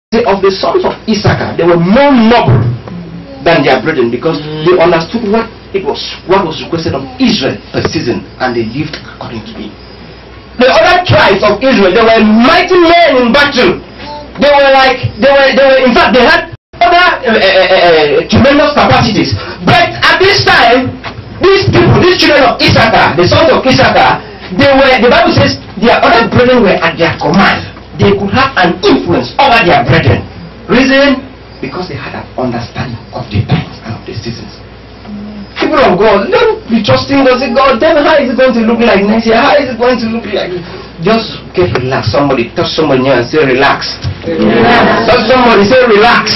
say of the sons of Issachar, they were more noble than their brethren, because they understood what was requested of Israel per season, and they lived according to it. The other tribes of Israel, they were mighty men in battle. They were in fact, they had other tremendous capacities. But at this time, these people, these children of Issachar, the sons of Issachar, the Bible says their other brethren were at their command. They could have an influence over their brethren. Reason? Because they had an understanding of the times and of the seasons. People of God, don't be trusting God. Say, God, then how is it going to look like next year? How is it going to look like? Just get relaxed. Somebody touch someone here and say, relax. Touch somebody, say, relax.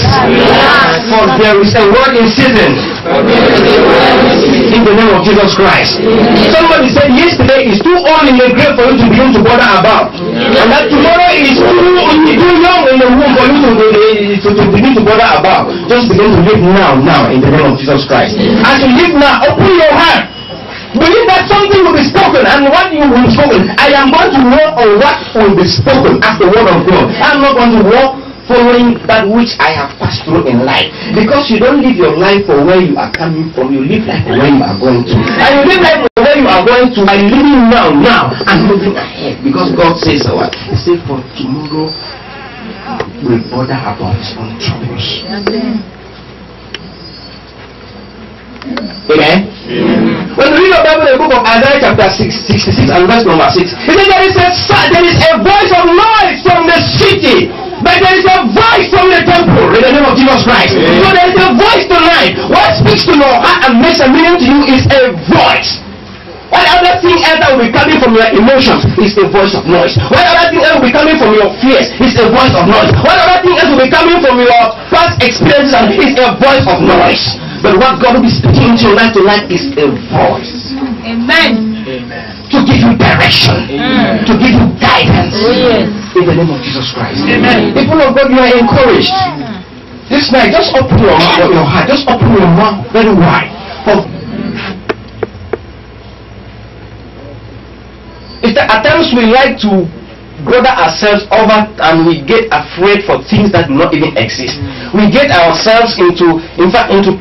For there is a word in season. In the name of Jesus Christ. Somebody said yesterday is too old in the grave for you to begin to bother about. And that tomorrow is too young in the womb for you to begin to bother about. Just begin to live now in the name of Jesus Christ. As you live now, open your heart. Believe that something will be spoken, and what you will be spoken. I am going to walk on what will be spoken as the word of God. I am not going to walk following that which I have passed through in life. Because you don't live your life for where you are coming from, you live life for where you are going to. And you live life for where you are going to by living now and moving ahead. Because God says what? He said, for tomorrow will bother about his own troubles. Amen. When we read the Bible in the book of Isaiah chapter 66 and verse number 6, it says there is a voice of noise from the city, but there is a voice from the temple in the name of Jesus Christ. So there is a voice tonight. What speaks to your heart and makes a meaning to you is a voice. What other thing else that will be coming from your emotions is a voice of noise. What other thing else will be coming from your fears is a voice of noise. What other thing else will be coming from your past experiences is a voice of noise. But what God will be speaking into your life tonight is a voice. Amen. To give you direction. Amen. To give you guidance. Yes. In the name of Jesus Christ. Amen. People of God, you are encouraged. This night, just open your heart. Just open your mouth very wide. It's that at times we like to gather ourselves over and we get afraid for things that do not even exist. We get ourselves into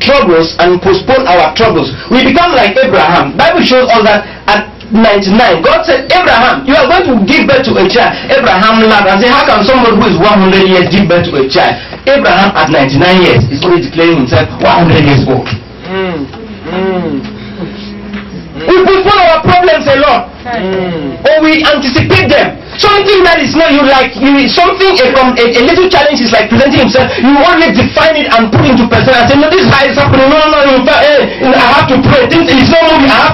troubles and postpone our troubles. We become like Abraham. Bible shows us that at 99, God said, Abraham, you are going to give birth to a child. Abraham laughed and said, how can someone who is 100 years give birth to a child? Abraham at 99 years is only declaring himself 100 years old. We postpone our problems a lot. Or we anticipate them. Something that is not you like something a little challenge is like presenting himself. You only define it and put into perspective and say, no, this is how it's happening. No, I have to pray. Things is not moving. I have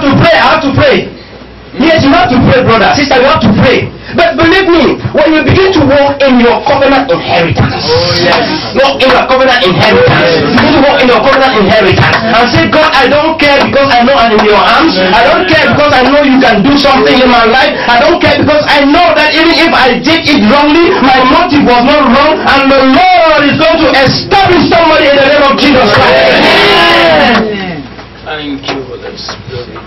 to pray. Yes, you have to pray, brother, sister, you have to pray. But believe me, when you begin to walk in your covenant inheritance, walk in your covenant inheritance, begin to walk in your covenant inheritance and say, God, I don't care because I know I'm in your arms. I don't care because I know you can do something in my life. I don't care because I know that even if I did it wrongly, my motive was not wrong, and the Lord is going to establish somebody in the name of Jesus Christ. Thank you for the Spirit.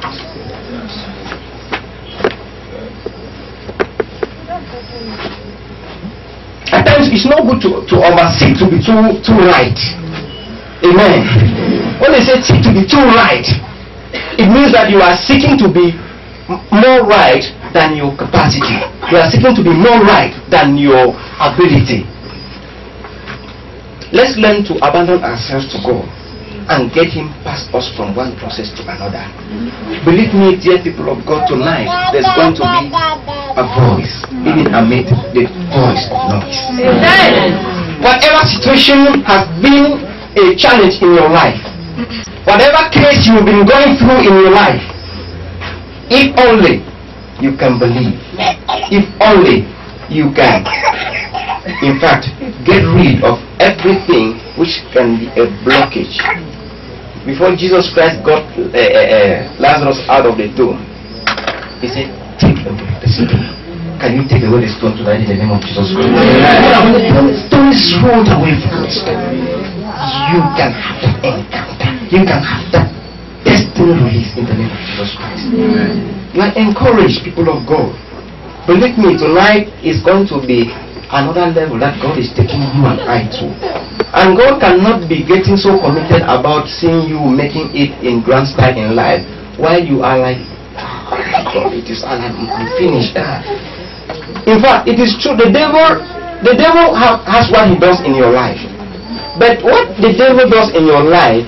At times it's not good to overseek to be too right. Amen. When they say seek to be too right, it means that you are seeking to be more right than your capacity. You are seeking to be more right than your ability. Let's learn to abandon ourselves to God and get Him past us from one process to another. Believe me, dear people of God, tonight there's going to be a voice, even amid the voice of noise. Amen. Whatever situation has been a challenge in your life, whatever case you've been going through in your life, if only you can believe, if only you can, in fact, get rid of everything which can be a blockage. Before Jesus Christ got Lazarus out of the tomb, He said, take away the stone. Can you take away the stone tonight in the name of Jesus Christ? The stone is rolled away from the stone. You can have that encounter. You can have that destiny release in the name of Jesus Christ. You are encouraged, people of God. Believe me, tonight is going to be another level that God is taking you and I to. And God cannot be getting so committed about seeing you making it in grand style in life while you are like, God, it is I'm finished. In fact, it is true. The devil has what he does in your life. But what the devil does in your life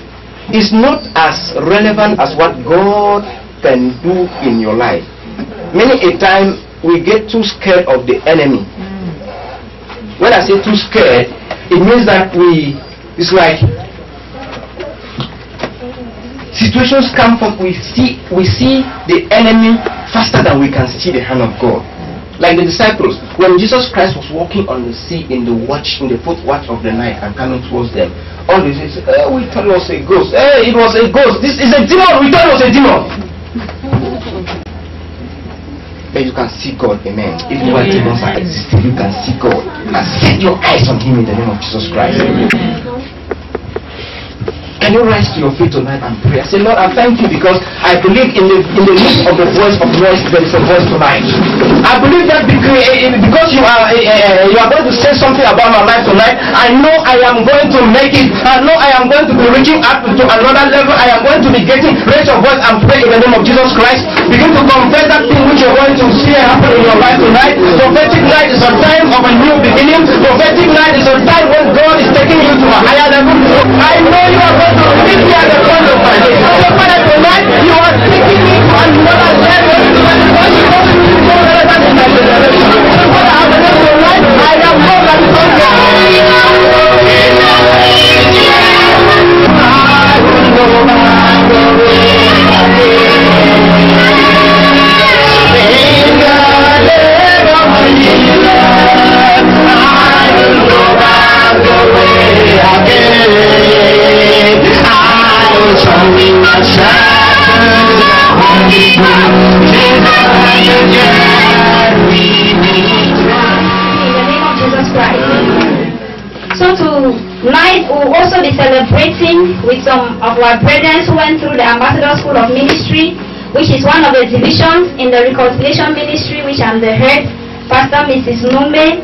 is not as relevant as what God can do in your life. Many a time we get too scared of the enemy. When I say too scared, it means that it's like situations come from we see the enemy faster than we can see the hand of God. Like the disciples, when Jesus Christ was walking on the sea in the fourth watch of the night and coming towards them, all they say, we thought it was a ghost. It was a ghost. This is a demon. We thought it was a demon. But you can see God, amen. Even when demons are existing, you can see God. And set your eyes on Him in the name of Jesus Christ. Can you rise to your feet tonight and pray? I say, Lord, I thank you because I believe in the midst of the voice of noise, there is a voice tonight. I believe that because you are going to say something about my life tonight. I know I am going to make it. I know I am going to be reaching up to another level. I am going to be getting raise your voice and pray in the name of Jesus Christ. Begin to confess that thing which you're going to see happen in your life tonight. Prophetic night is a time of a new beginning. Prophetic night is a time when God is taking you to a higher level. I know you are going to meet me at the front of my day. So Father, tonight you are taking me to another level. Because you want to be more relevant in my generation. So Father, I believe tonight I am more than conquered. Tonight we'll also be celebrating with some of our brethren who went through the Ambassador School of Ministry, which is one of the divisions in the Reconciliation Ministry, which I'm the head, Pastor Mrs. Numbe.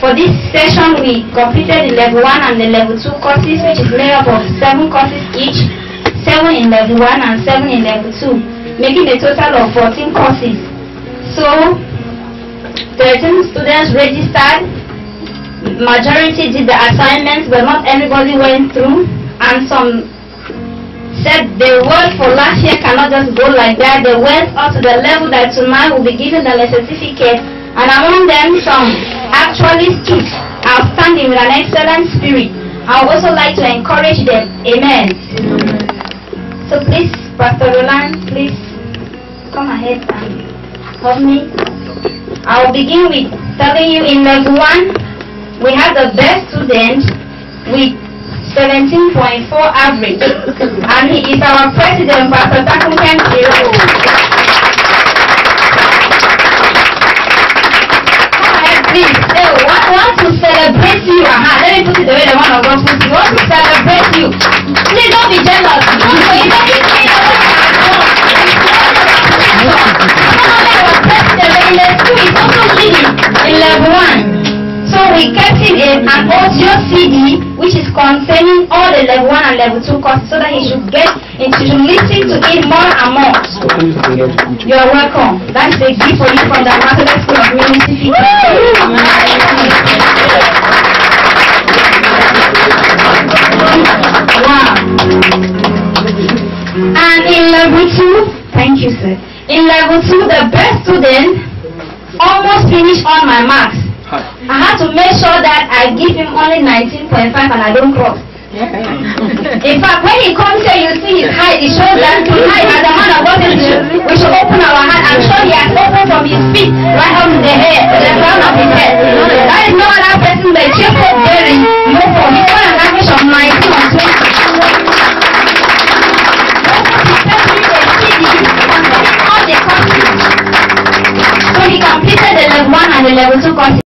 For this session, we completed the level 1 and the level 2 courses, which is made up of 7 courses each, 7 in level 1 and 7 in level 2, making a total of 14 courses. So, 13 students registered. Majority did the assignments, but not everybody went through, and some said the word for last year cannot just go like that. They went up to the level that tonight will be given them a certificate, and among them some actually stood outstanding with an excellent spirit. I would also like to encourage them. Amen. So please, Pastor Roland, please come ahead and help me. I will begin with telling you in level 1. We have the best student with 17.4 average, and he is our president, Pastor Takunken Zero. Come ahead, please. Hey, we want to celebrate you. Let me put it the way the one of God puts it. We want to celebrate you. Please don't be jealous. So you don't be jealous. In the school, he's also leading in level 1. So we kept him in an audio CD which is containing all the level 1 and level 2 courses so that he should listen to it more and more. You are welcome. That is a gift for you from the Ambassador School of Ministry. Wow. And in level 2, thank you, sir. In level 2, the best student almost finished all my marks. I had to make sure that I give him only 19.5 and I don't cross. In fact, when he comes here, you see his height. It shows that tonight, as a man of God, we should open our heart. I'm sure he has opened from his feet right up to the hair, to the crown of his head. That is no other person but Jacob Berry. No for his one an average of 19 or 20. So he completed the level 1 and the level 2 courses.